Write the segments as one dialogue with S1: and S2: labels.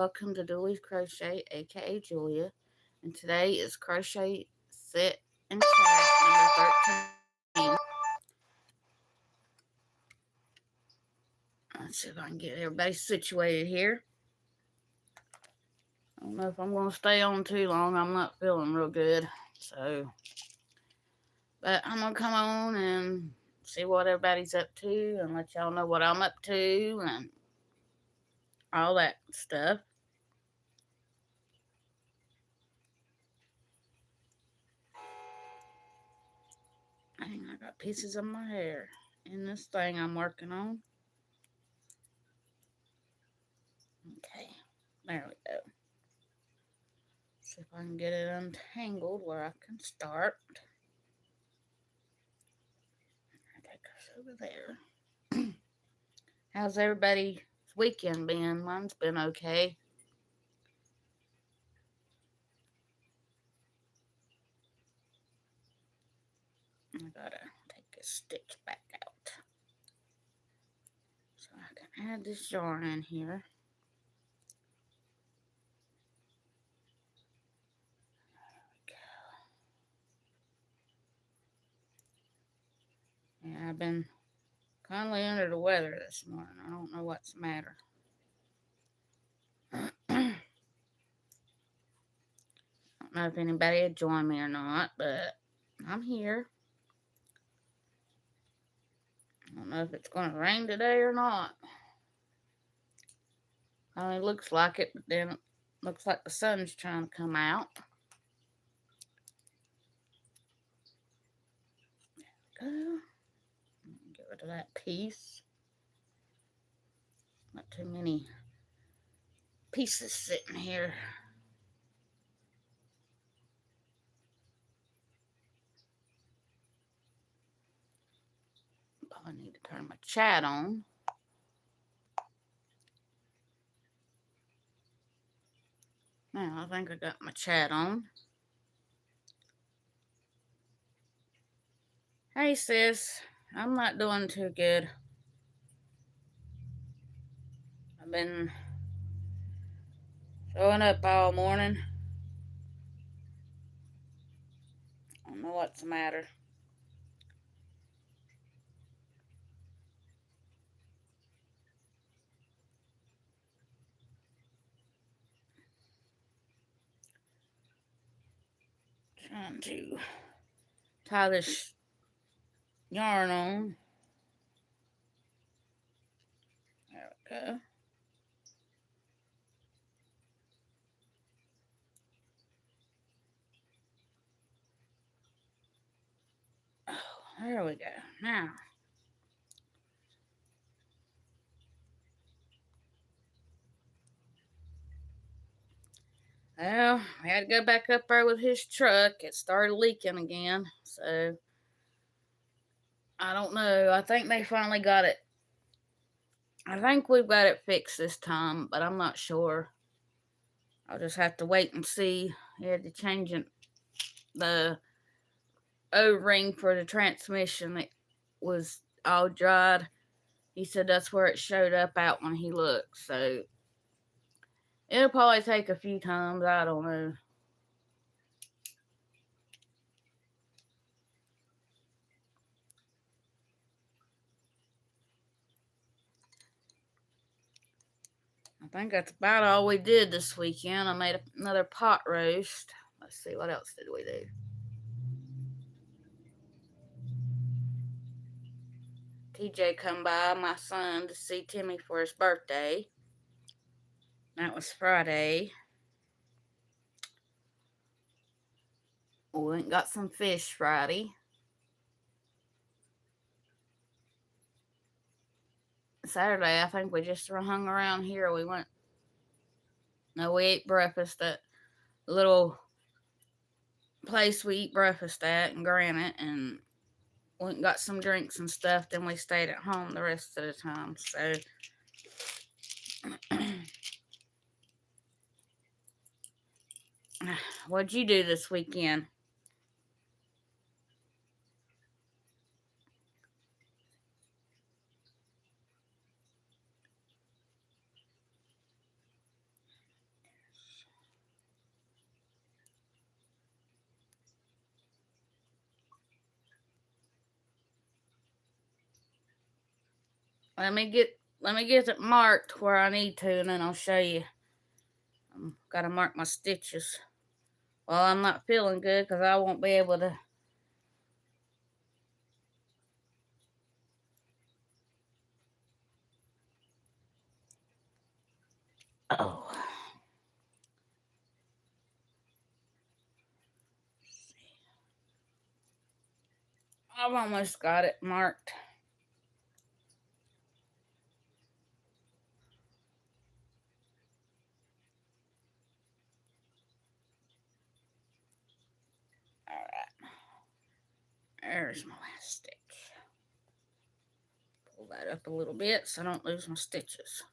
S1: welcome to Dudley's Crochet, aka Julia. And today is Crochet Sit and Chat number 13. Let's see if I can get everybody situated here. I don't know if I'm going to stay on too long. I'm not feeling real good. But I'm going to come on and see what everybody's up to and let y'all know what I'm up to and all that stuff. Dang, I got pieces of my hair in this thing I'm working on. Okay, there we go. See if I can get it untangled where I can start. Take us over there. How's everybody's weekend been? Mine's been okay. I gotta take this stitch back out so I can add this yarn in here. Yeah, I've been kind of under the weather this morning. I don't know what's the matter. I don't know if anybody had joined me or not, but I'm here. I don't know if it's going to rain today or not. It looks like it, but then it looks like the sun's trying to come out. There we go. Get rid of that piece. Not too many pieces sitting here. Probably need to turn my chat on. Now, I think I got my chat on. Hey, sis. I'm not doing too good. I've been throwing up all morning. I don't know what's the matter. Trying to tie this yarn on. There we go. Oh, there we go. Now. Well, we had to go back up there with his truck. It started leaking again. So, I don't know. I think they finally got it. I think we've got it fixed this time, but I'm not sure. I'll just have to wait and see. He had to change the O-ring for the transmission. It was all dried. He said that's where it showed up out when he looked. So, it'll probably take a few times. I don't know. I think that's about all we did this weekend. I made another pot roast. Let's see, what else did we do? TJ come by, my son, to see Timmy for his birthday. That was Friday. We went and got some fish Friday. Saturday, I think we just hung around here. We ate breakfast at a little place we eat breakfast at in Granite, and went and got some drinks and stuff. Then we stayed at home the rest of the time. So, what'd you do this weekend? Let me get it marked where I need to, and then I'll show you. I've got to mark my stitches. Well, I'm not feeling good because I won't be able to. Oh. I've almost got it marked. Alright. There's my last stitch. Pull that up a little bit so I don't lose my stitches.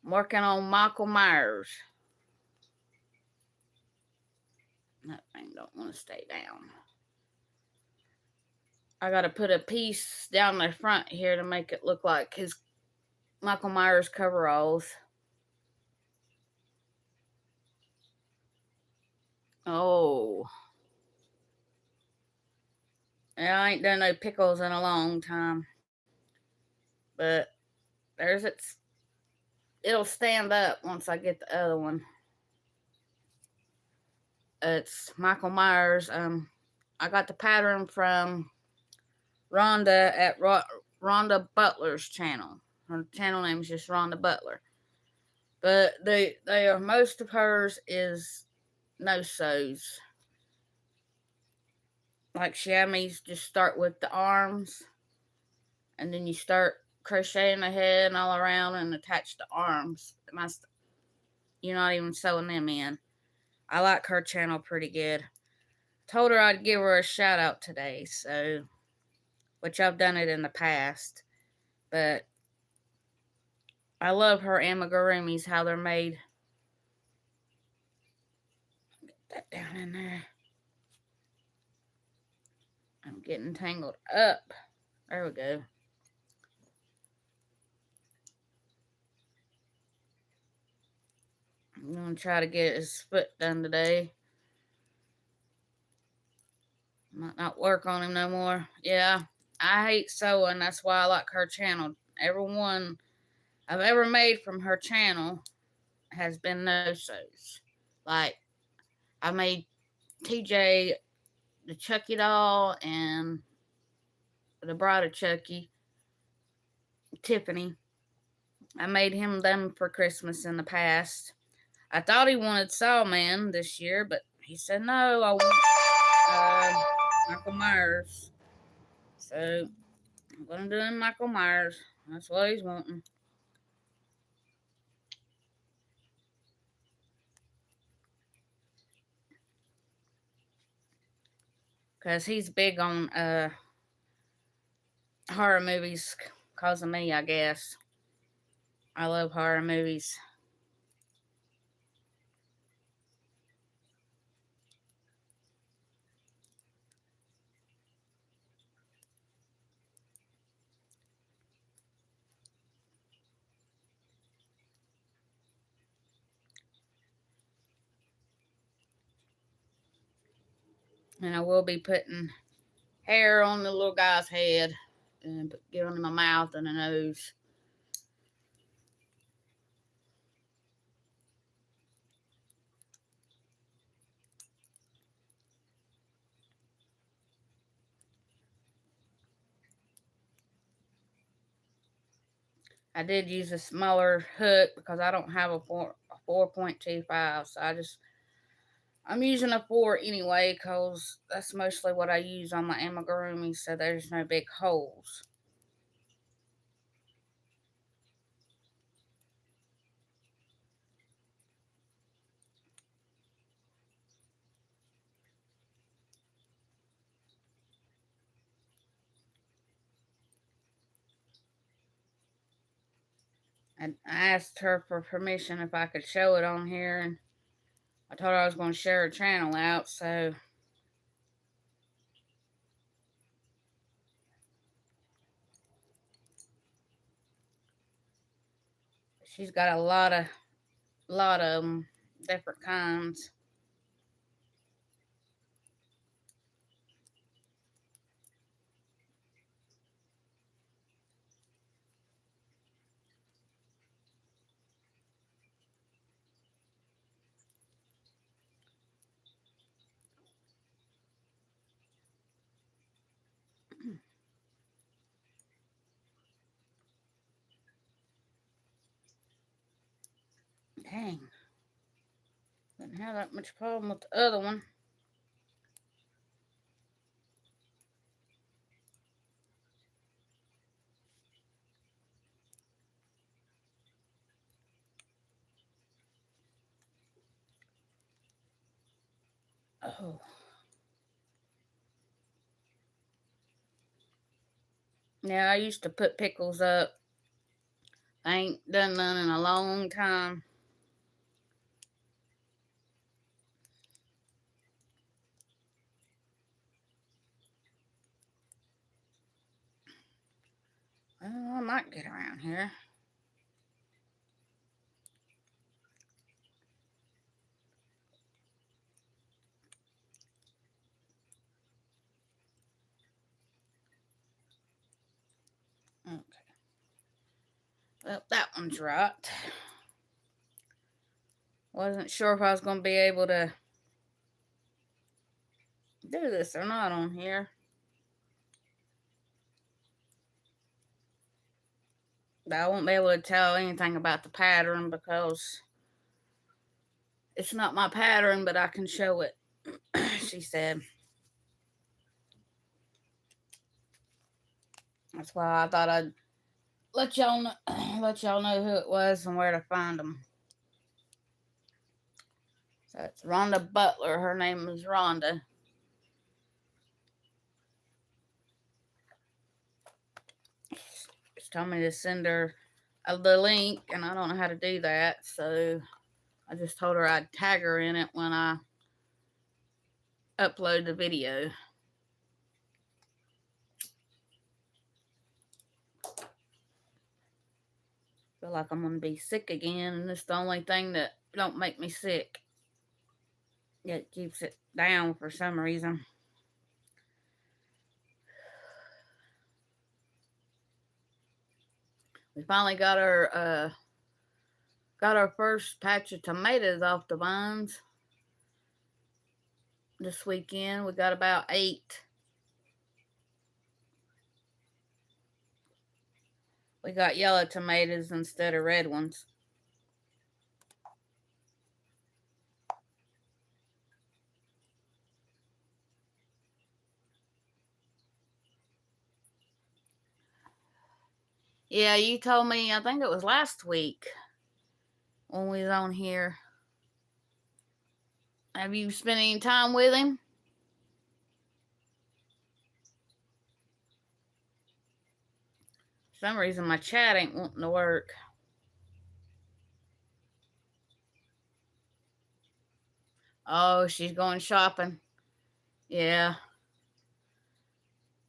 S1: I'm working on Michael Myers. That thing don't want to stay down. I gotta put a piece down the front here to make it look like his Michael Myers coveralls. Oh. Yeah, I ain't done no pickles in a long time. But there's its. It'll stand up once I get the other one. It's Michael Myers. I got the pattern from Rhonda at Rhonda Butler's channel. Her channel name is just Rhonda Butler. But they are, most of hers is no sews. Like she had me just start with the arms, and then you start crocheting the head and all around and attach the arms. You're not even sewing them in. I like her channel pretty good. Told her I'd give her a shout out today, so, which I've done it in the past, but I love her amigurumis, how they're made. Get that down in there. I'm getting tangled up. There we go. I'm going to try to get his foot done today. Might not work on him no more. Yeah, I hate sewing. That's why I like her channel. Everyone I've ever made from her channel has been no sews. Like, I made TJ the Chucky doll and the Bride of Chucky, Tiffany. I made him them for Christmas in the past. I thought he wanted Sawman this year, but he said no, I want Michael Myers. So I'm gonna do him Michael Myers. That's what he's wanting. Cause he's big on horror movies, cause of me, I guess. I love horror movies. And I will be putting hair on the little guy's head and giving him a mouth and a nose. I did use a smaller hook because I don't have a 4.25, so I'm using a 4 anyway because that's mostly what I use on my amigurumi, so there's no big holes. I asked her for permission if I could show it on here, and I told her I was going to share her channel out, so she's got a lot of different kinds. Didn't have that much problem with the other one. Oh. Yeah, I used to put pickles up. I ain't done none in a long time. Well, I might get around here. Okay. Well, that one's right. Wasn't sure if I was going to be able to do this or not on here. But I won't be able to tell anything about the pattern because it's not my pattern, but I can show it, she said. That's why I thought I'd let y'all know who it was and where to find them. So it's Rhonda Butler. Her name is Rhonda. She told me to send her the link, and I don't know how to do that, so I just told her I'd tag her in it when I upload the video. Feel like I'm gonna be sick again, and it's the only thing that don't make me sick. It keeps it down for some reason. We finally got our first patch of tomatoes off the vines this weekend. We got about 8. We got yellow tomatoes instead of red ones. Yeah, you told me, I think it was last week when we was on here. Have you spent any time with him? For some reason my chat ain't wanting to work. Oh, she's going shopping. Yeah.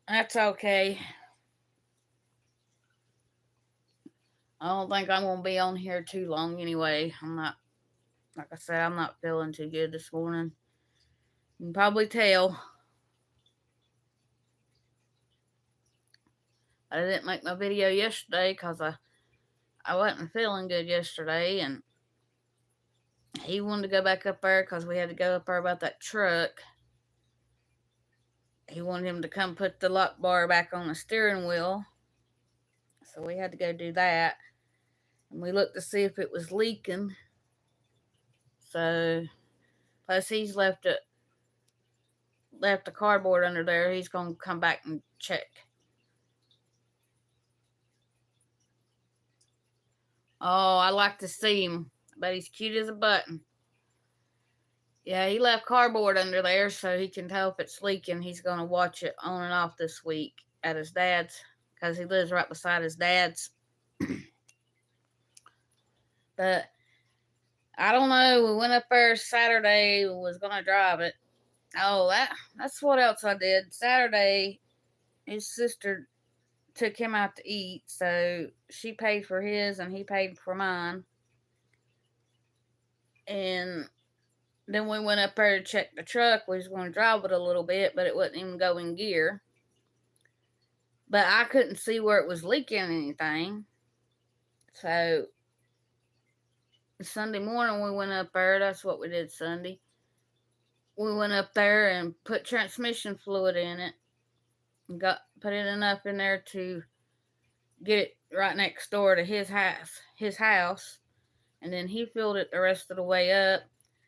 S1: That's okay. I don't think I'm going to be on here too long anyway. I'm not, like I said, I'm not feeling too good this morning. You can probably tell. I didn't make my video yesterday because I wasn't feeling good yesterday, and he wanted to go back up there because we had to go up there about that truck. He wanted him to come put the lock bar back on the steering wheel. So we had to go do that. And we looked to see if it was leaking. So, plus he's left the cardboard under there. He's going to come back and check. Oh, I like to see him. But he's cute as a button. Yeah, he left cardboard under there so he can tell if it's leaking. He's going to watch it on and off this week at his dad's because he lives right beside his dad's. But I don't know. We went up there Saturday. We was going to drive it. Oh, that's what else I did. Saturday, his sister took him out to eat, so she paid for his and he paid for mine. And then we went up there to check the truck. We was going to drive it a little bit, but it wouldn't even go in gear. But I couldn't see where it was leaking anything. So Sunday morning we went up there. That's what we did Sunday. We went up there and put transmission fluid in it. And put it enough in there to get it right next door to his house. And then he filled it the rest of the way up.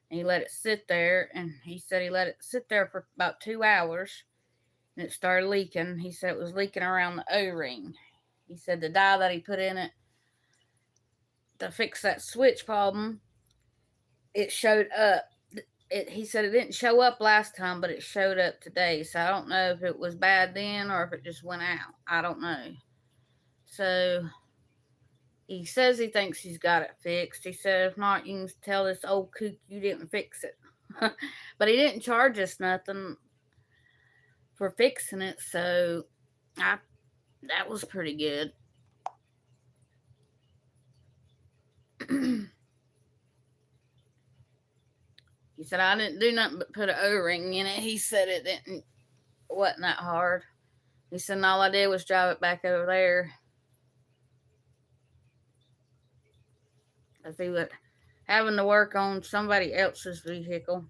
S1: And he let it sit there, and he said he let it sit there for about 2 hours, and it started leaking. He said it was leaking around the O-ring. He said the dye that he put in it to fix that switch problem, it showed up. He said it didn't show up last time, but it showed up today. So I don't know if it was bad then or if it just went out. I don't know. So he says he thinks he's got it fixed. He said if not, you can tell this old kook you didn't fix it. But he didn't charge us nothing for fixing it, so that was pretty good. He said I didn't do nothing but put an O-ring in it. He said it wasn't that hard. He said all I did was drive it back over there. Because he was having to work on somebody else's vehicle.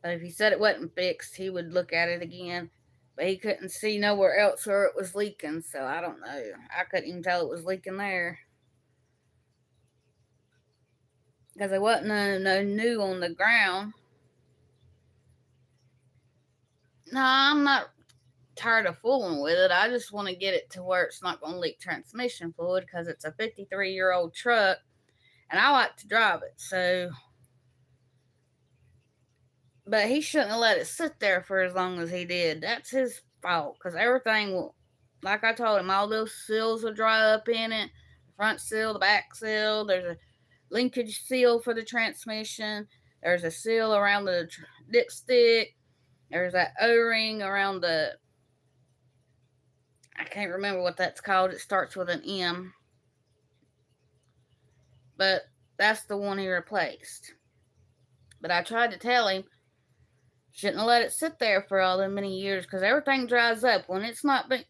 S1: But if he said it wasn't fixed, he would look at it again. But he couldn't see nowhere else where it was leaking, so I don't know. I couldn't even tell it was leaking there. Because there wasn't no new on the ground. No, I'm not tired of fooling with it. I just want to get it to where it's not going to leak transmission fluid, because it's a 53-year-old truck, and I like to drive it, so... But he shouldn't have let it sit there for as long as he did. That's his fault, because everything will, like I told him, all those seals will dry up in it. The front seal, the back seal. There's a linkage seal for the transmission. There's a seal around the dipstick. There's that O-ring around the, I can't remember what that's called. It starts with an M. But that's the one he replaced. But I tried to tell him, shouldn't have let it sit there for all them many years, because everything dries up. When it's not been,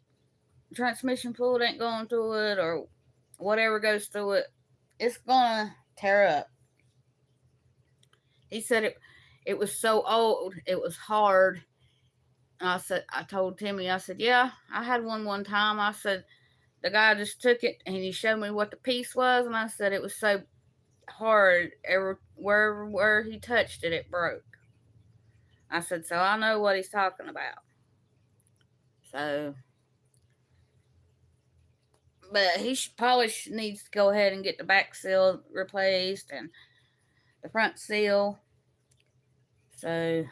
S1: transmission fluid ain't going through it, or whatever goes through it, it's gonna tear up. He said it was so old, it was hard. And I told Timmy, I said, yeah, I had one time. I said, the guy just took it and he showed me what the piece was, and I said it was so hard, where he touched it, it broke. I said, so I know what he's talking about. So, but he probably needs to go ahead and get the back seal replaced and the front seal. So,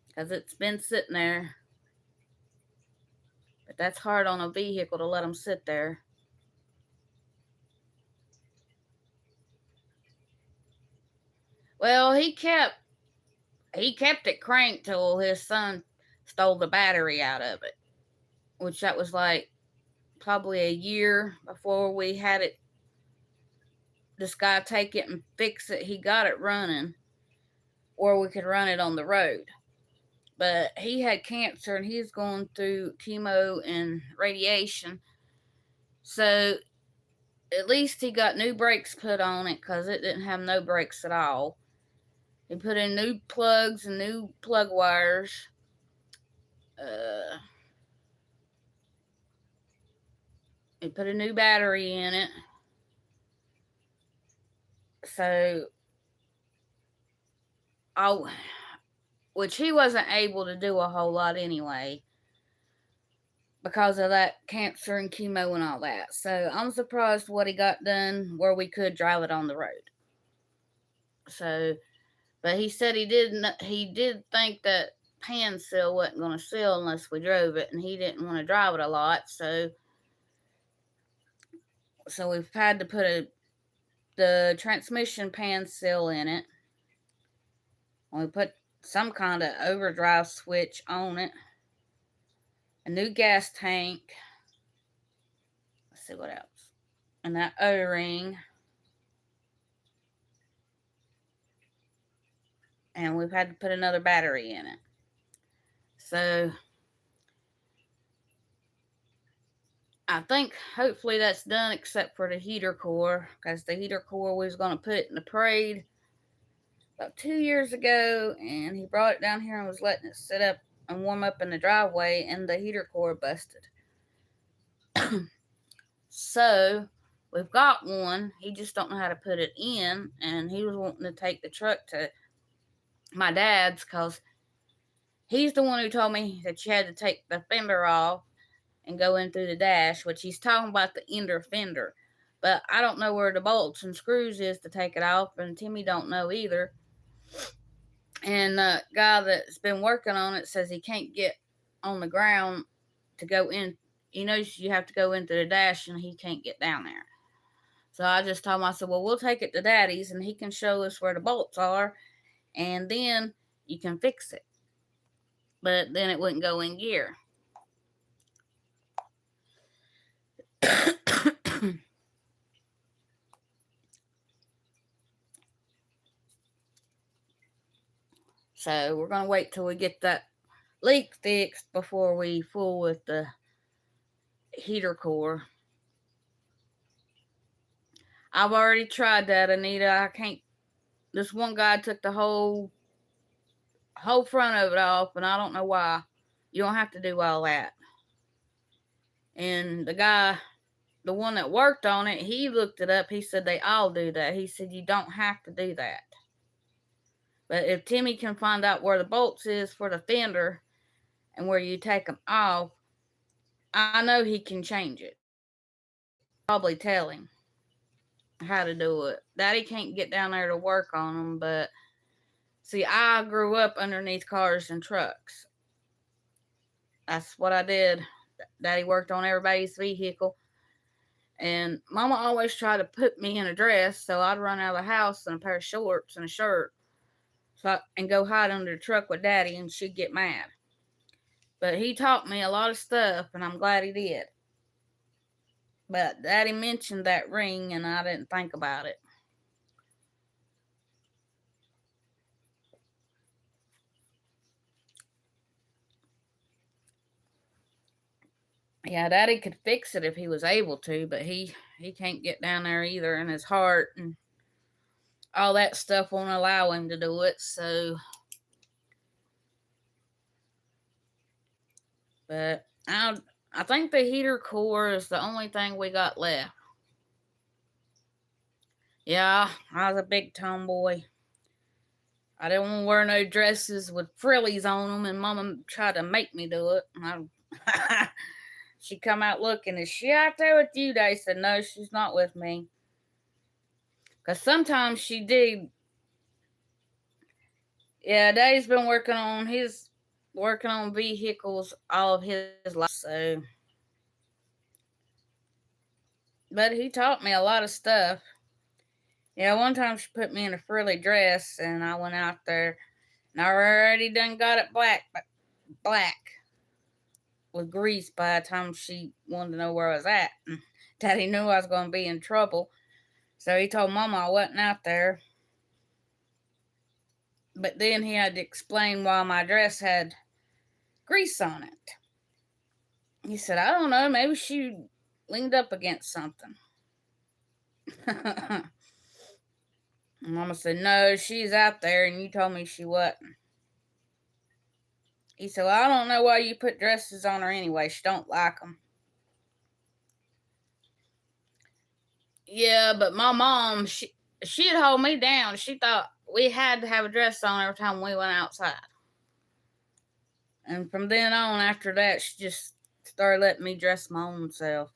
S1: because it's been sitting there. But that's hard on a vehicle to let them sit there. Well, he kept it cranked till his son stole the battery out of it, which that was like probably a year before we had it. This guy take it and fix it. He got it running, or we could run it on the road. But he had cancer and he's going through chemo and radiation. So at least he got new brakes put on it, because it didn't have no brakes at all. He put in new plugs and new plug wires. He put a new battery in it. So, which he wasn't able to do a whole lot anyway, because of that cancer and chemo and all that. So I'm surprised what he got done where we could drive it on the road. So, but he said he did think that pan seal wasn't going to seal unless we drove it, and he didn't want to drive it a lot. So we've had to put the transmission pan seal in it. We put some kind of overdrive switch on it. A new gas tank. Let's see what else. And that O-ring. And we've had to put another battery in it. So I think hopefully that's done, except for the heater core, because the heater core we was going to put it in the parade about 2 years ago, and he brought it down here and was letting it sit up and warm up in the driveway, and the heater core busted. So We've got one. He just don't know how to put it in, and he was wanting to take the truck to my dad's because he's the one who told me that you had to take the fender off and go in through the dash, which he's talking about the inner fender. But I don't know where the bolts and screws is to take it off, and Timmy don't know either. And the guy that's been working on it says he can't get on the ground to go in. He knows you have to go into the dash, and he can't get down there. So I just told him, I said, well, we'll take it to Daddy's, and he can show us where the bolts are, and then you can fix it. But then it wouldn't go in gear. So we're going to wait till we get that leak fixed before we fool with the heater core. I've already tried that, Anita. I can't. This one guy took the whole front of it off, and I don't know why. You don't have to do all that. And the guy, the one that worked on it, he looked it up. He said they all do that. He said you don't have to do that. But if Timmy can find out where the bolts is for the fender and where you take them off, I know he can change it. Probably tell him how to do it. Daddy can't get down there to work on them, but see, I grew up underneath cars and trucks. That's what I did. Daddy worked on everybody's vehicle. And Mama always tried to put me in a dress, so I'd run out of the house in a pair of shorts and a shirt and go hide under the truck with Daddy, and she'd get mad. But he taught me a lot of stuff, and I'm glad he did. But Daddy mentioned that ring, and I didn't think about it. Yeah, Daddy could fix it if he was able to, but he can't get down there either, and his heart and all that stuff won't allow him to do it, so. But I think the heater core is the only thing we got left. Yeah, I was a big tomboy. I didn't want to wear no dresses with frillies on them, and Mama tried to make me do it. She come out looking, is she out there with you? They said, no, she's not with me. Because sometimes she did. Yeah, Dave's been working on vehicles all of his life, so. But he taught me a lot of stuff. Yeah, one time she put me in a frilly dress, and I went out there, and I already done got it black with grease by the time she wanted to know where I was at. And Daddy knew I was going to be in trouble, so he told Mama I wasn't out there. But then he had to explain why my dress had grease on it. He said, I don't know, maybe she leaned up against something. Mama said, no, she's out there, and you told me she wasn't. He said, well, I don't know why you put dresses on her anyway. She don't like them. Yeah, but my mom, she'd hold me down. She thought we had to have a dress on every time we went outside. And from then on, after that, she just started letting me dress my own self.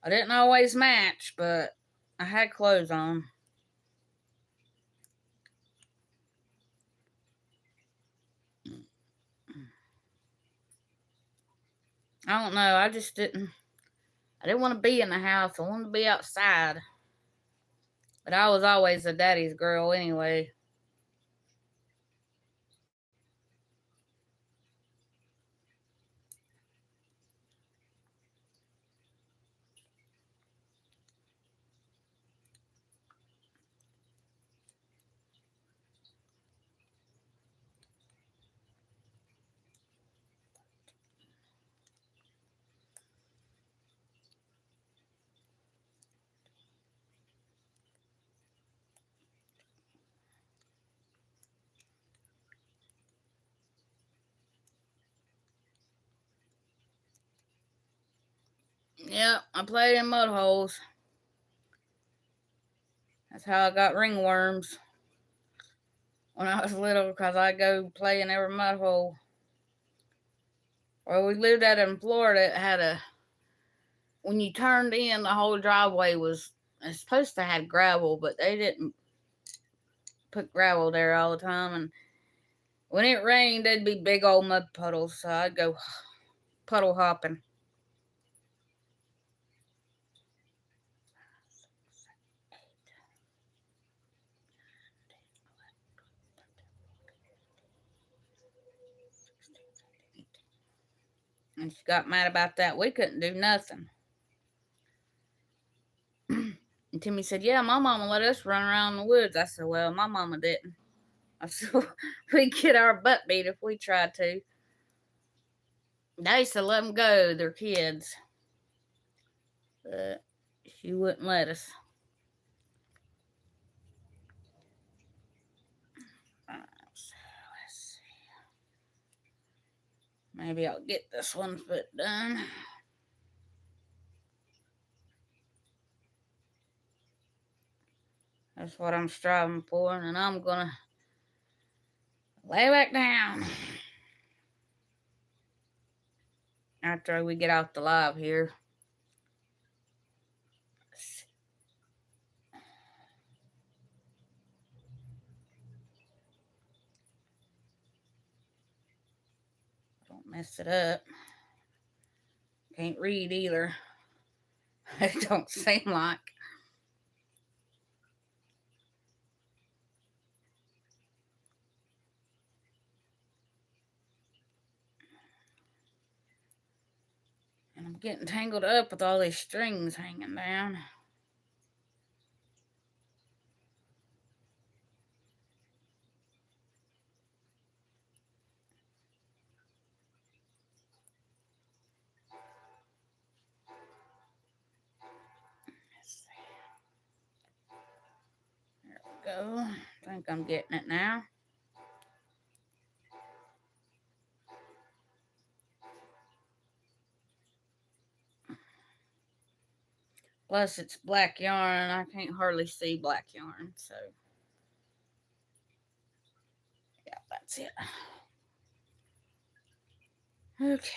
S1: I didn't always match, but I had clothes on. I don't know. I didn't want to be in the house. I wanted to be outside. But I was always a daddy's girl anyway. Yep, I played in mud holes. That's how I got ringworms when I was little, because I go play in every mud hole. Where we lived out in Florida, it had when you turned in, the whole driveway was supposed to have gravel, but they didn't put gravel there all the time. And when it rained, there'd be big old mud puddles, so I'd go puddle hopping. And she got mad about that. We couldn't do nothing. And Timmy said, yeah, my mama let us run around the woods. I said, well, my mama didn't. I said, we'd get our butt beat if we tried to. They used to let them go, they're kids. But she wouldn't let us. So let's see. Maybe I'll get this one foot done. That's what I'm striving for, and I'm gonna lay back down after we get off the live here. Don't mess it up. Can't read either. It don't seem like. And I'm getting tangled up with all these strings hanging down. There we go. I think I'm getting it now. Plus, it's black yarn, and I can't hardly see black yarn, so yeah, that's it. Okay.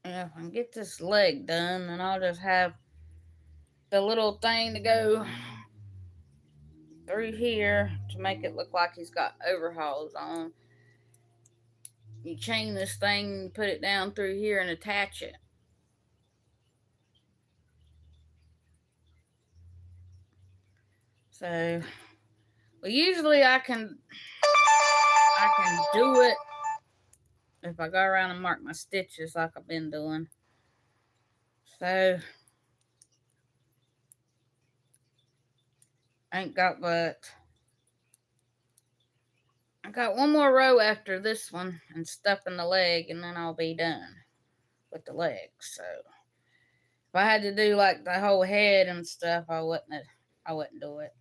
S1: Yeah, if I can get this leg done, then I'll just have the little thing to go through here to make it look like he's got overhauls on. You chain this thing, put it down through here, and attach it. So, well, usually I can do it if I go around and mark my stitches like I've been doing. So, I got one more row after this one and stuffing the leg, and then I'll be done with the leg. So, if I had to do like the whole head and stuff, I wouldn't do it.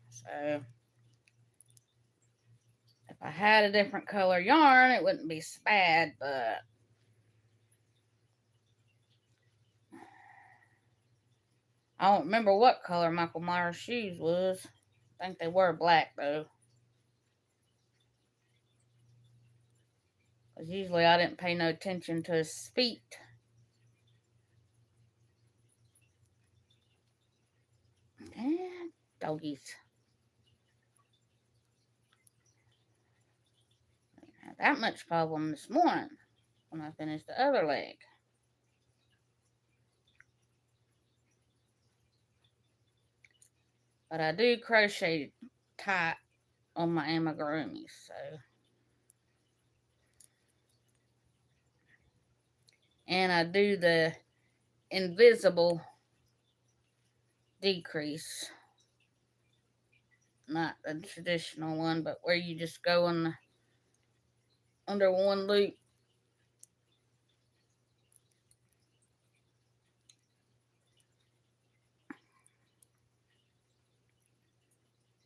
S1: So, if I had a different color yarn, it wouldn't be so bad, but I don't remember what color Michael Myers' shoes was. I think they were black, though. Because usually I didn't pay no attention to his feet. And doggies. I didn't have that much problem this morning when I finished the other leg. But I do crochet tight on my amigurumis, so. And I do the invisible decrease. Not the traditional one, but where you just go in under one loop.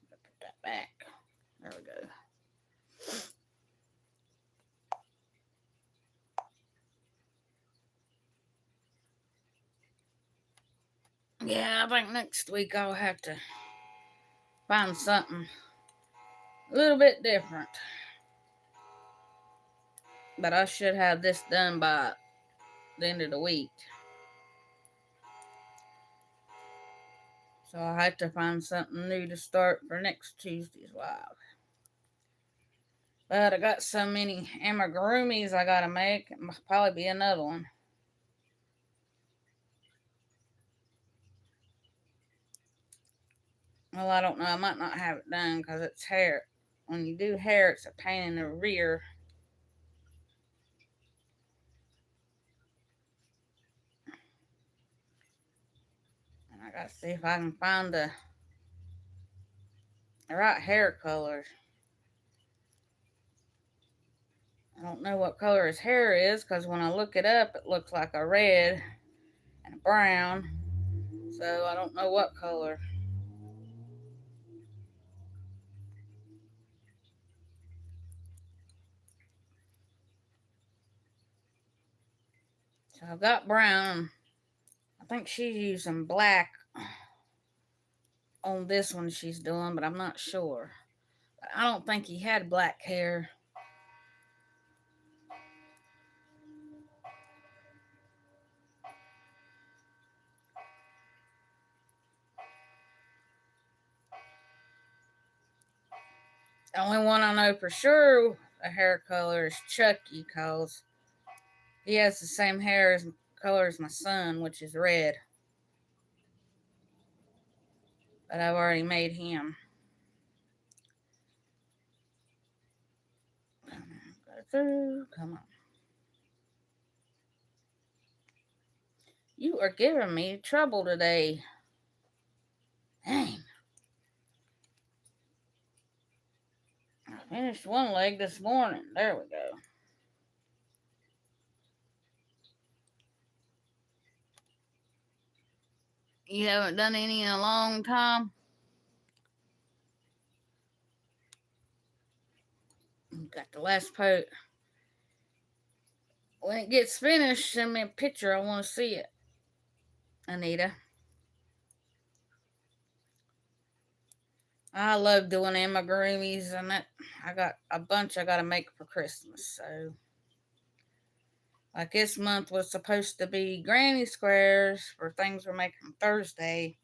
S1: Put that back. There we go. Yeah, I think next week I'll have to find something a little bit different. But I should have this done by the end of the week. So I'll have to find something new to start for next Tuesday's live. But I got so many amigurumis I gotta make. It must probably be another one. Well, I don't know. I might not have it done because it's hair. When you do hair, it's a pain in the rear. And I gotta see if I can find the right hair color. I don't know what color his hair is because when I look it up, it looks like a red and a brown. So I don't know what color. So I've got brown. I think she's using black on this one she's doing, but I'm not sure. But I don't think he had black hair. The only one I know for sure the hair color is Chucky because he has the same hair color as my son, which is red. But I've already made him. Come on, go through. Come on. You are giving me trouble today. Dang. I finished one leg this morning. There we go. You haven't done any in a long time? Got the last coat. When it gets finished, send me a picture. I want to see it, Anita. I love doing amigurumis, and that I got a bunch I got to make for Christmas. So, like this month was supposed to be granny squares for things we're making Thursday.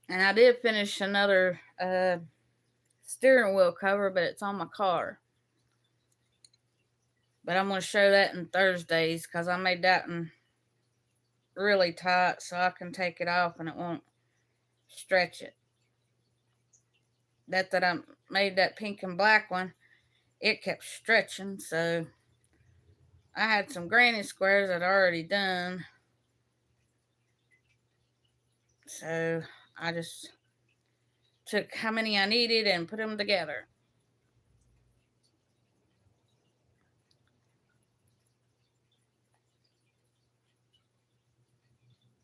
S1: And I did finish another steering wheel cover, but it's on my car. But I'm going to show that in Thursdays because I made that in really tight so I can take it off and it won't stretch it. That I made that pink and black one, it kept stretching, so I had some granny squares I'd already done. So I just took how many I needed and put them together.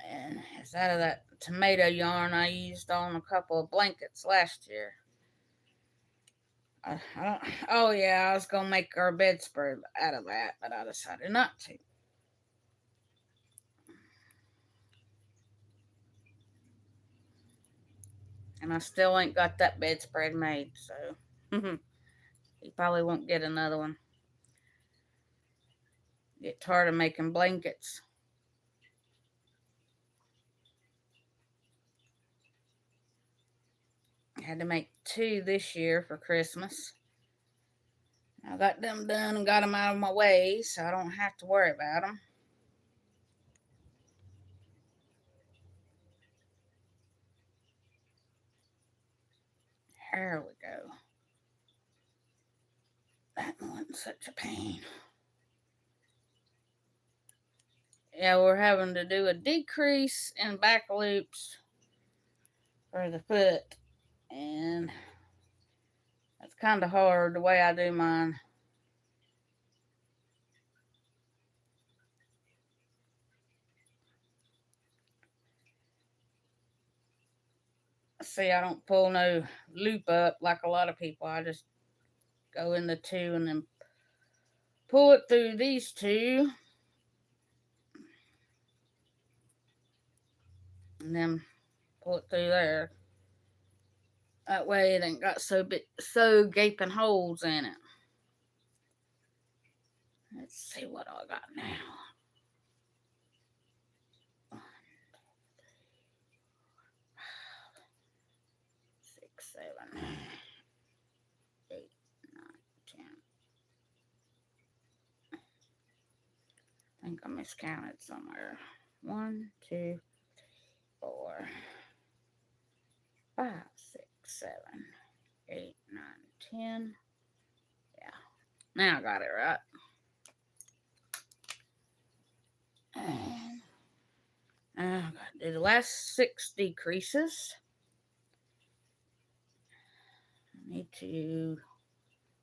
S1: And it's out of that tomato yarn I used on a couple of blankets last year. I don't, oh yeah, I was gonna make our bedspread out of that, but I decided not to. And I still ain't got that bedspread made, so he probably won't get another one. Get tired of making blankets. I had to make 2 this year for Christmas. I got them done and got them out of my way, so I don't have to worry about them. There we go. That wasn't such a pain. Yeah, we're having to do a decrease in back loops for the foot, and that's kind of hard the way I do mine. See, I don't pull no loop up like a lot of people. I just go in the 2 and then pull it through these 2. and then pull it through there. That way it ain't got so gaping holes in it. Let's see what I got now. 1, 2, 3, 4, 5, 6, 7, 8, 9, 10. I think I miscounted somewhere. 1, 2, 4, 5, 6, 7, 8, 9, 10. Yeah. Now I got it right. And I'm going to do the last 6 decreases. I need to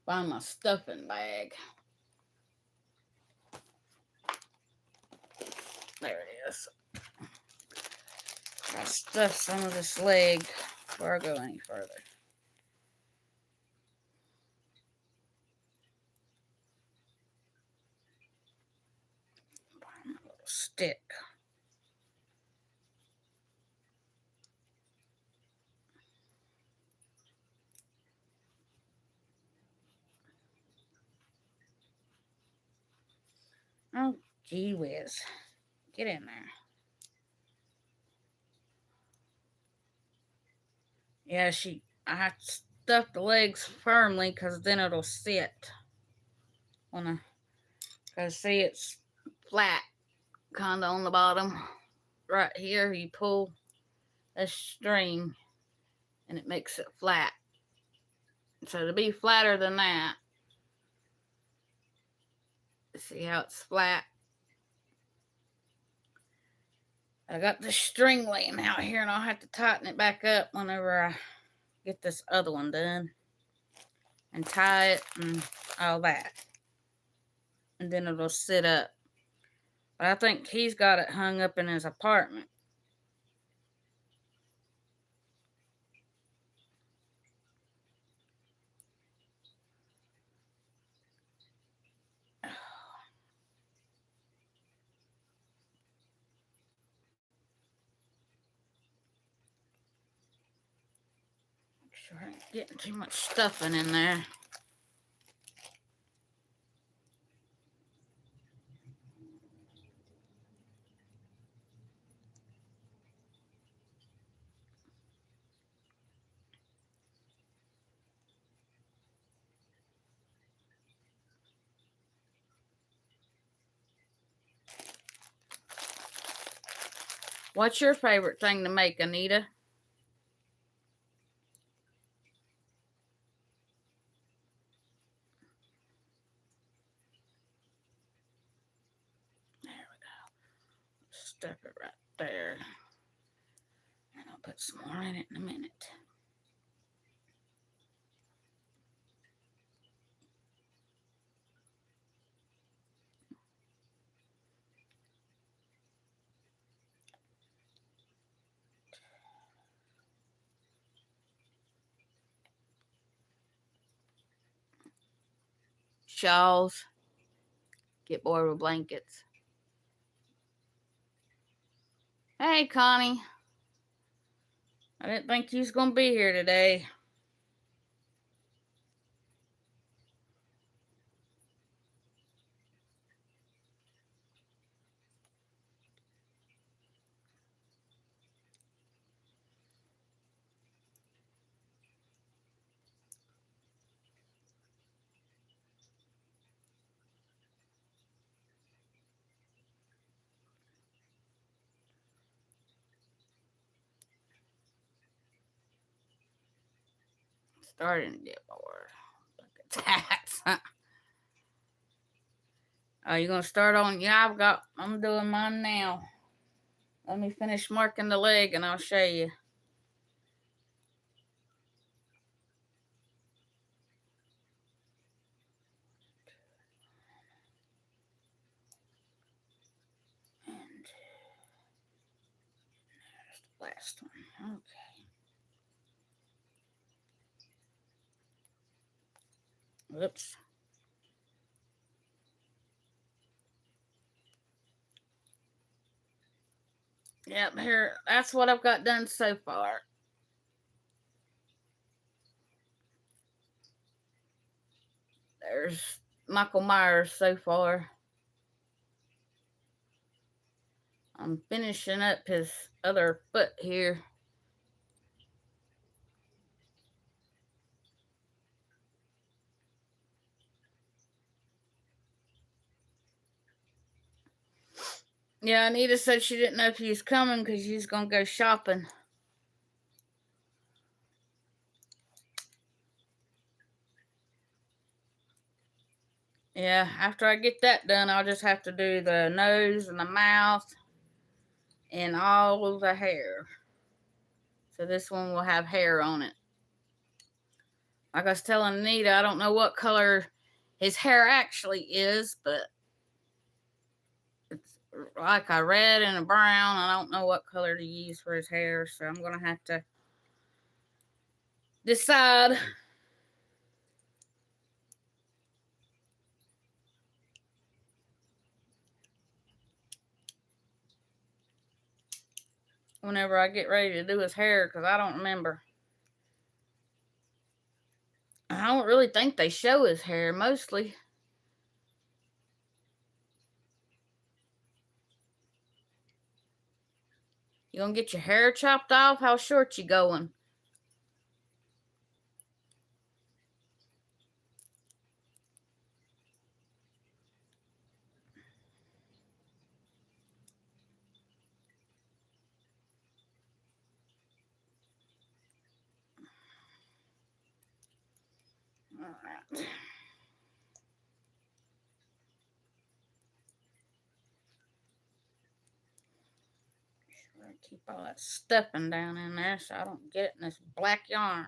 S1: find my stuffing bag. There it is. I stuff some of this leg before I go any further. Find my little stick. Oh, gee whiz. Get in there. Yeah, I have to stuff the legs firmly because then it'll sit. Because see, it's flat kind of on the bottom. Right here, you pull a string and it makes it flat. So to be flatter than that, see how it's flat? I got the string laying out here and I'll have to tighten it back up whenever I get this other one done. And tie it and all that. And then it'll sit up. But I think he's got it hung up in his apartment. Make sure I ain't getting too much stuffing in there. What's your favorite thing to make, Anita? There we go. Stuff it right there. And I'll put some more in it in a minute. Shawls. Get bored with blankets. Hey, Connie. I didn't think you was going to be here today. Starting to get bored. Look at that. Oh, you gonna start on? Yeah, I'm doing mine now. Let me finish marking the leg and I'll show you. And there's the last one. Okay. Whoops. Yep, here, that's what I've got done so far. There's Michael Myers so far. I'm finishing up his other foot here. Yeah, Anita said she didn't know if he was coming because she was going to go shopping. Yeah, after I get that done, I'll just have to do the nose and the mouth and all of the hair. So this one will have hair on it. Like I was telling Anita, I don't know what color his hair actually is, but it's like a red and a brown. I don't know what color to use for his hair, so I'm going to have to decide. Whenever I get ready to do his hair, because I don't remember. I don't really think they show his hair, mostly. You gonna get your hair chopped off? How short you going? Alright. Keep all that stuffing down in there so I don't get it in this black yarn.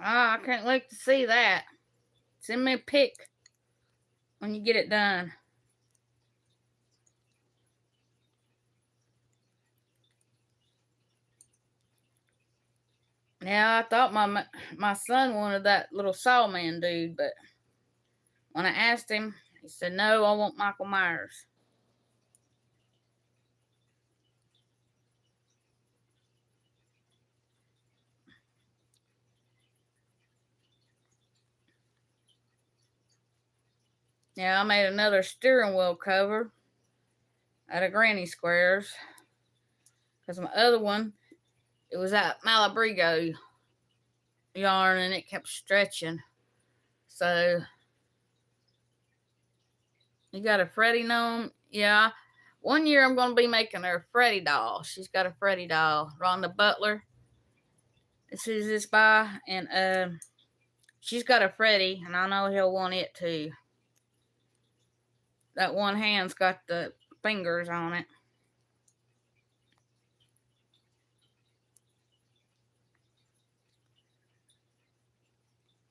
S1: Ah, I can't wait to see that. Send me a pic when you get it done. Yeah, I thought my son wanted that little sawman dude, but when I asked him, he said, no, I want Michael Myers. Yeah, I made another steering wheel cover out of Granny Squares. Because my other one, it was that Malabrigo yarn and it kept stretching. So, you got a Freddy gnome? Yeah. One year I'm going to be making her a Freddy doll. She's got a Freddy doll. Rhonda Butler. This is this by. And she's got a Freddy. And I know he'll want it too. That one hand's got the fingers on it.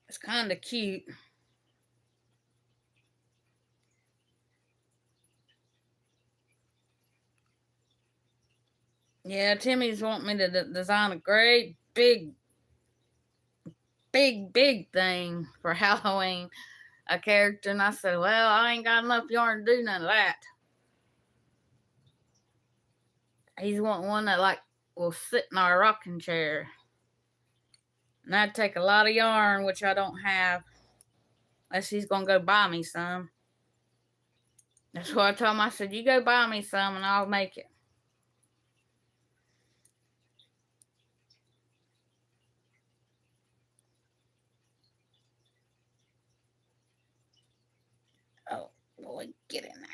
S1: It's kind of cute. Yeah, Timmy's wanting me to design a great big thing for Halloween. A character. And I said, well, I ain't got enough yarn to do none of that. He's wanting one that like will sit in our rocking chair. And that'd take a lot of yarn, which I don't have. Unless he's gonna go buy me some. That's what I told him. I said, you go buy me some and I'll make it. Oh boy, get in there.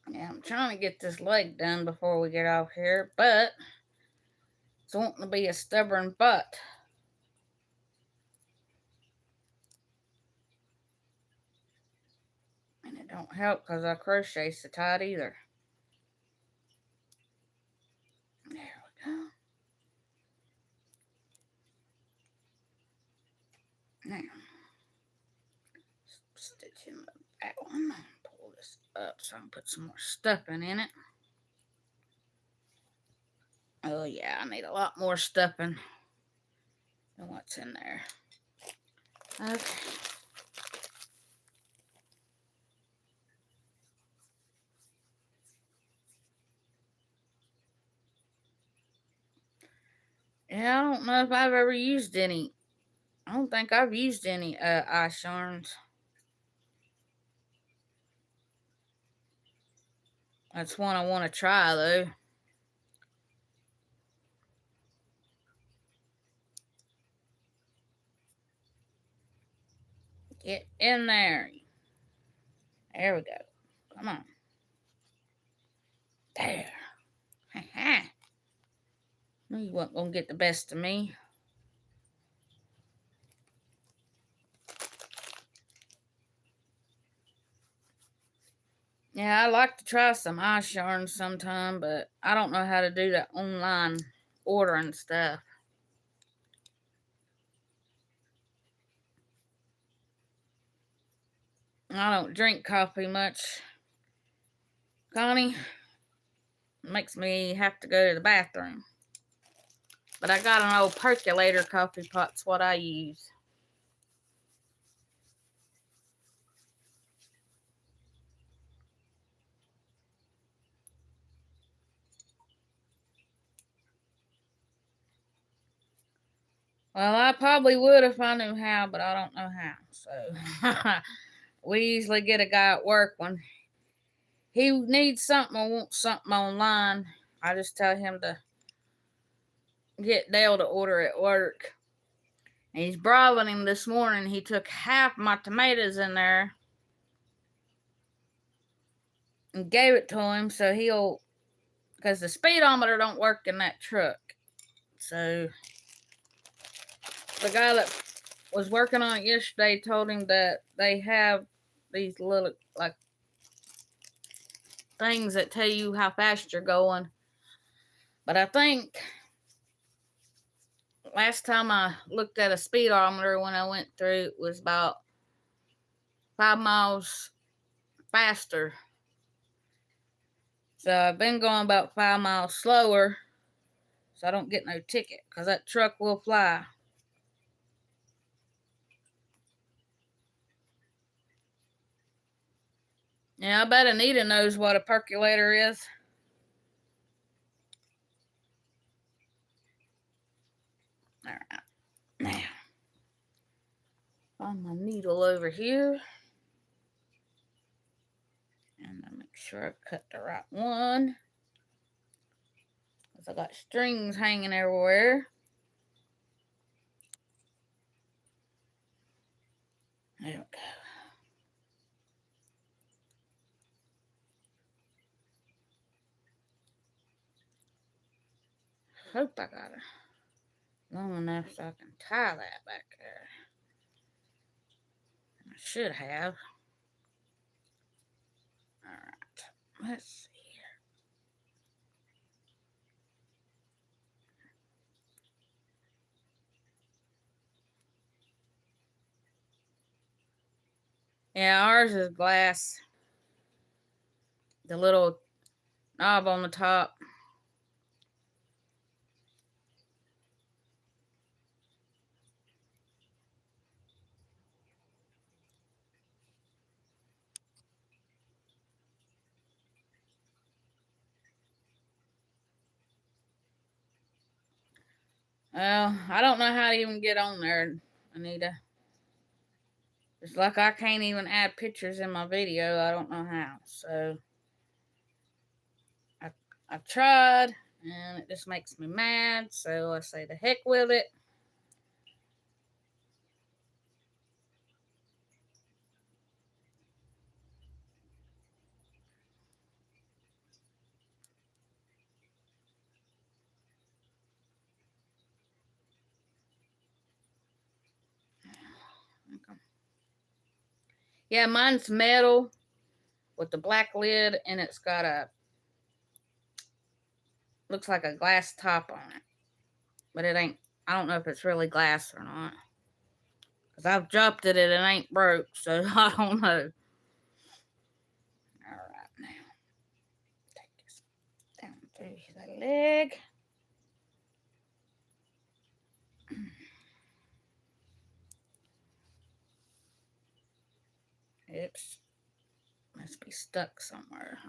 S1: Yeah, I'm trying to get this leg done before we get off here, but it's wanting to be a stubborn butt. And it don't help because I crochet so tight either. There we go. Now, in that one. Pull this up so I can put some more stuffing in it. Oh yeah, I need a lot more stuffing than what's in there. Okay. Yeah, I don't know if I've ever used any. I don't think I've used any ice yarns. That's one I want to try though. Get in there. There we go. Come on. There. Ha. Knew you weren't gonna get the best of me. Yeah, I like to try some ice yarns sometime, but I don't know how to do that online ordering stuff. I don't drink coffee much. Connie, it makes me have to go to the bathroom. But I got an old percolator coffee pot's what I use. Well, I probably would if I knew how, but I don't know how. So we usually get a guy at work when he needs something or wants something online. I just tell him to get Dale to order at work. And he's braving him this morning. He took half my tomatoes in there and gave it to him so he'll, because the speedometer don't work in that truck. So the guy that was working on it yesterday told him that they have these little like things that tell you how fast you're going. But I think last time I looked at a speedometer when I went through, it was about 5 miles faster. So I've been going about 5 miles slower so I don't get no ticket because that truck will fly. Yeah, I bet Anita knows what a percolator is. All right. Now, find my needle over here. And I make sure I cut the right one. Because I got strings hanging everywhere. There we go. Hope I got it long enough so I can tie that back there. I should have. Alright, let's see here. Yeah, ours is glass. The little knob on the top. Well, I don't know how to even get on there, Anita. It's like I can't even add pictures in my video. I don't know how. So I tried and it just makes me mad. So I say the heck with it. Okay. Yeah, mine's metal with the black lid and it's got a, looks like a glass top on it. But it ain't, I don't know if it's really glass or not. Because I've dropped it and it ain't broke, so I don't know. Alright, now. Take this down through the leg. Oops. Must be stuck somewhere.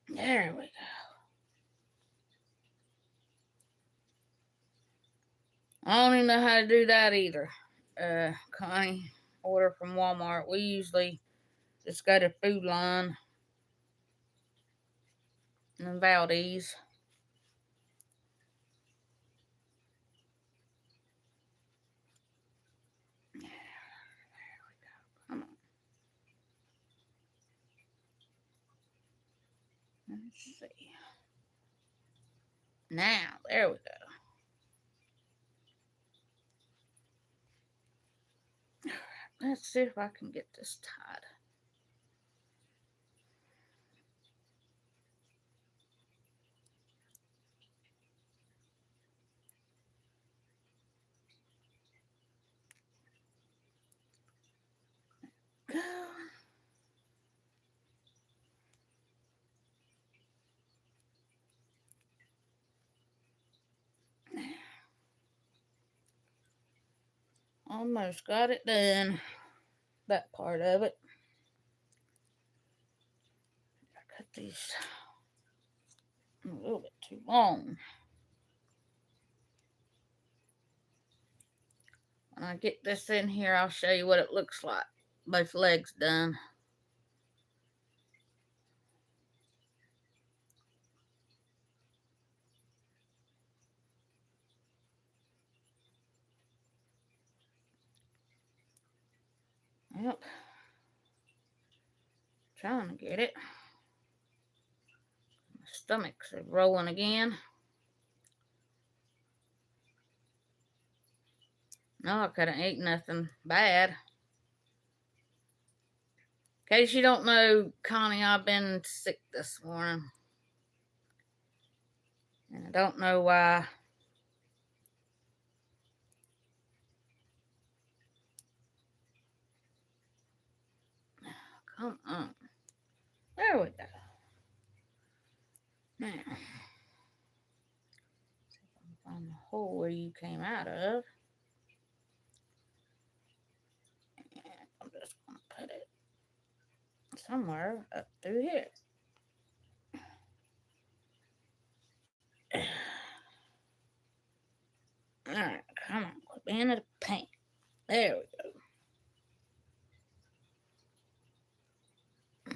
S1: There we go. I don't even know how to do that either. Connie, order from Walmart. We usually just go to Food Line and Valdez. There we go. Come on. Let's see. Now, there we go. Let's see if I can get this tied. Go. Almost got it done. That part of it. I cut these a little bit too long. When I get this in here, I'll show you what it looks like. Both legs done. Yep. Trying to get it. My stomach's rolling again. No, I couldn't eat nothing bad. In case you don't know, Connie, I've been sick this morning. And I don't know why. Come on. There we go. Now, see if I can find the hole where you came out of. And I'm just going to put it somewhere up through here. Alright, come on. Quit being a pain. There we go.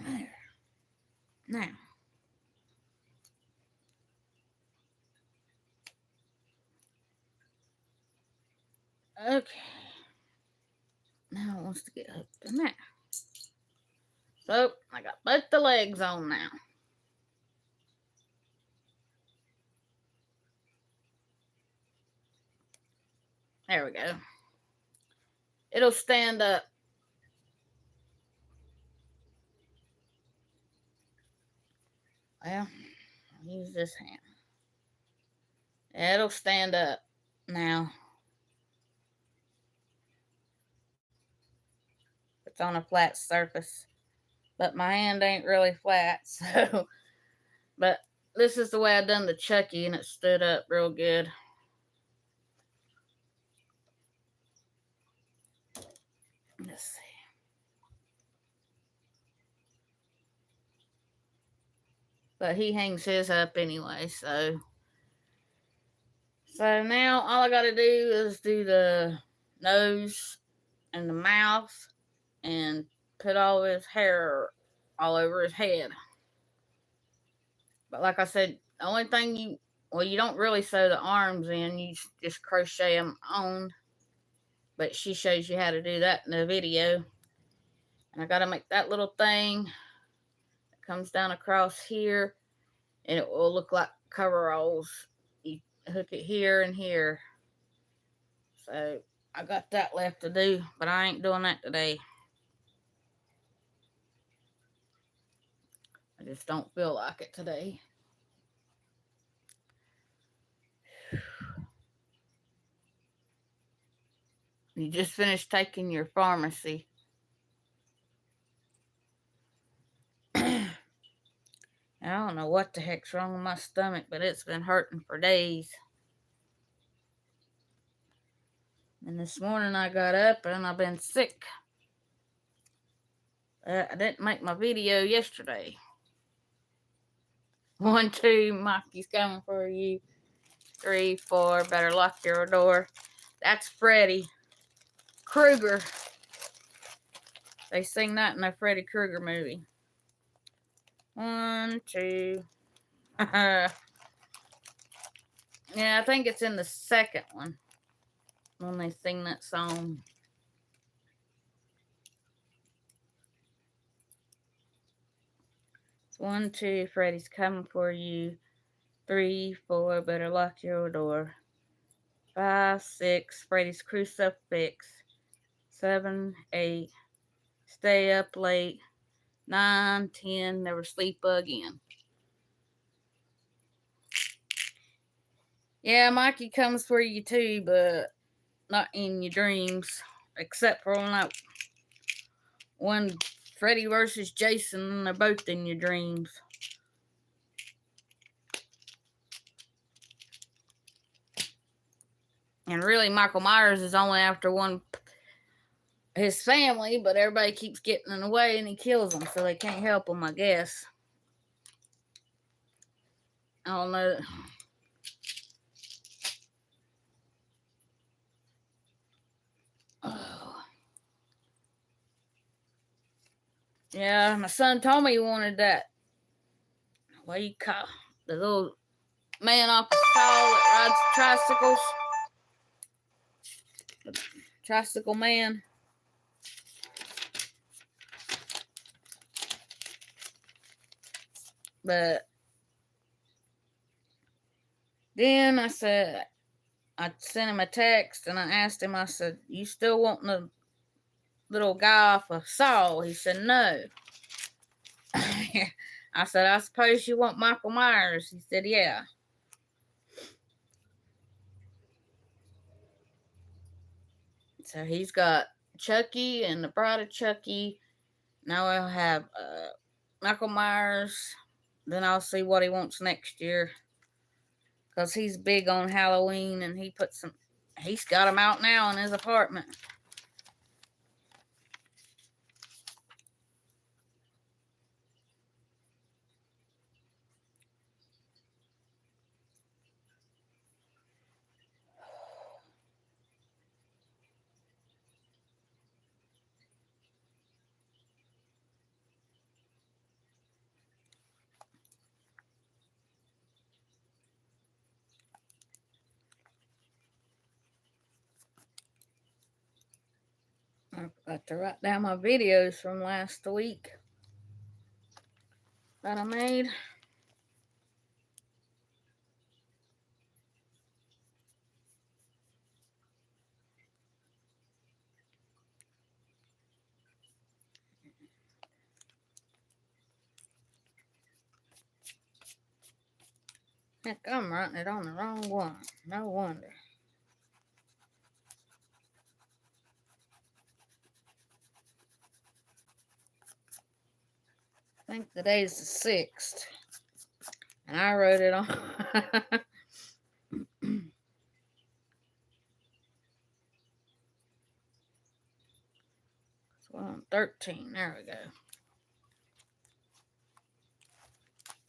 S1: There. Now. Okay. Now it wants to get hooked in there. So, I got both the legs on now. There we go. It'll stand up. Well, I'll use this hand. It'll stand up now. It's on a flat surface. But my hand ain't really flat, so. But this is the way I done the Chucky, and it stood up real good. Let's see. But he hangs his up anyway, so. So now all I gotta do is do the nose and the mouth and put all his hair all over his head. But like I said, the only thing you don't really sew the arms in, you just crochet them on. But she shows you how to do that in the video. And I gotta make that little thing that comes down across here, and it will look like coveralls. You hook it here and here. So I got that left to do, but I ain't doing that today. I just don't feel like it today. You just finished taking your pharmacy. I don't know what the heck's wrong with my stomach, but it's been hurting for days. And this morning I got up and I've been sick. I didn't make my video yesterday. 1, 2, Mikey's coming for you. 3, 4, better lock your door. That's Freddy Krueger. They sing that in a Freddy Krueger movie. 1, 2. Yeah, I think it's in the second one when they sing that song. It's 1, 2, Freddy's coming for you. 3, 4, better lock your door. 5, 6, Freddy's crucifix. 7, 8, stay up late. 9, 10, never sleep again. Yeah, Mikey comes for you too, but not in your dreams. Except for on that one Freddy versus Jason, they're both in your dreams. And really, Michael Myers is only after his family, but everybody keeps getting in the way and he kills them, so they can't help him, I guess. I don't know. Oh. Yeah, my son told me he wanted that. What do you call the little man off the tall that rides tricycles? The tricycle man. But then I said, I sent him a text and I asked him, I said, you still want the little guy off a saw? He said, no. I said, I suppose you want Michael Myers? He said, yeah. So he's got Chucky and the Bride of Chucky. Now I'll have Michael Myers. Then I'll see what he wants next year. Because he's big on Halloween and he's got them out now in his apartment. I forgot to write down my videos from last week that I made. Heck, I'm writing it on the wrong one. No wonder. I think today's the 6th. And I wrote it on. So on 13. There we go.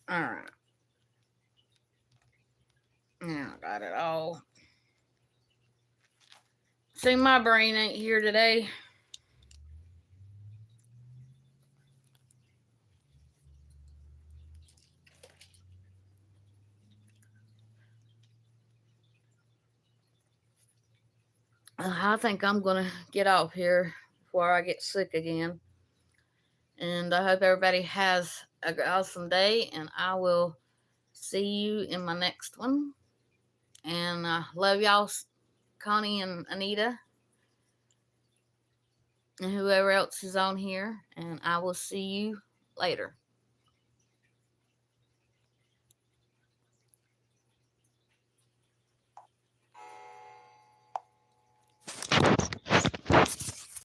S1: Alright. Now I got it all. See, my brain ain't here today. I think I'm going to get off here before I get sick again. And I hope everybody has an awesome day. And I will see you in my next one. And I love y'all, Connie and Anita. And whoever else is on here. And I will see you later.